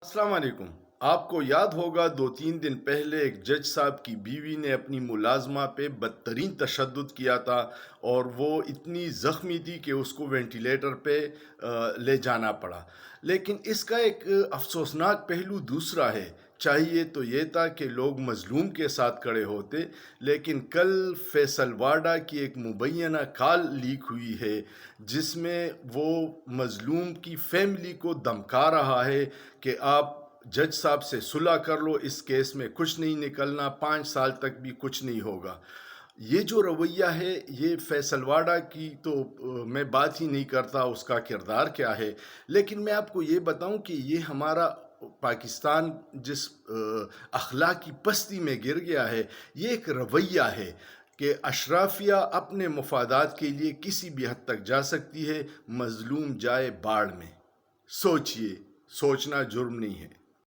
السلام علیکم۔ آپ کو یاد ہوگا 2-3 دن پہلے ایک جج صاحب کی بیوی نے اپنی ملازمہ پہ بدترین تشدد کیا تھا، اور وہ اتنی زخمی تھی کہ اس کو وینٹیلیٹر پہ لے جانا پڑا۔ لیکن اس کا ایک افسوسناک پہلو دوسرا ہے۔ چاہیے تو یہ تھا کہ لوگ مظلوم کے ساتھ کھڑے ہوتے، لیکن کل فیصل واڈا کی ایک مبینہ کال لیک ہوئی ہے جس میں وہ مظلوم کی فیملی کو دمکا رہا ہے کہ آپ جج صاحب سے صلح کر لو، اس کیس میں کچھ نہیں نکلنا، 5 سال تک بھی کچھ نہیں ہوگا۔ یہ جو رویہ ہے، یہ فیصل واڈا کی تو میں بات ہی نہیں کرتا اس کا کردار کیا ہے، لیکن میں آپ کو یہ بتاؤں کہ یہ ہمارا پاکستان جس اخلاقی پستی میں گر گیا ہے، یہ ایک رویہ ہے کہ اشرافیہ اپنے مفادات کے لیے کسی بھی حد تک جا سکتی ہے، مظلوم جائے باڑ میں۔ سوچئے، سوچنا جرم نہیں ہے۔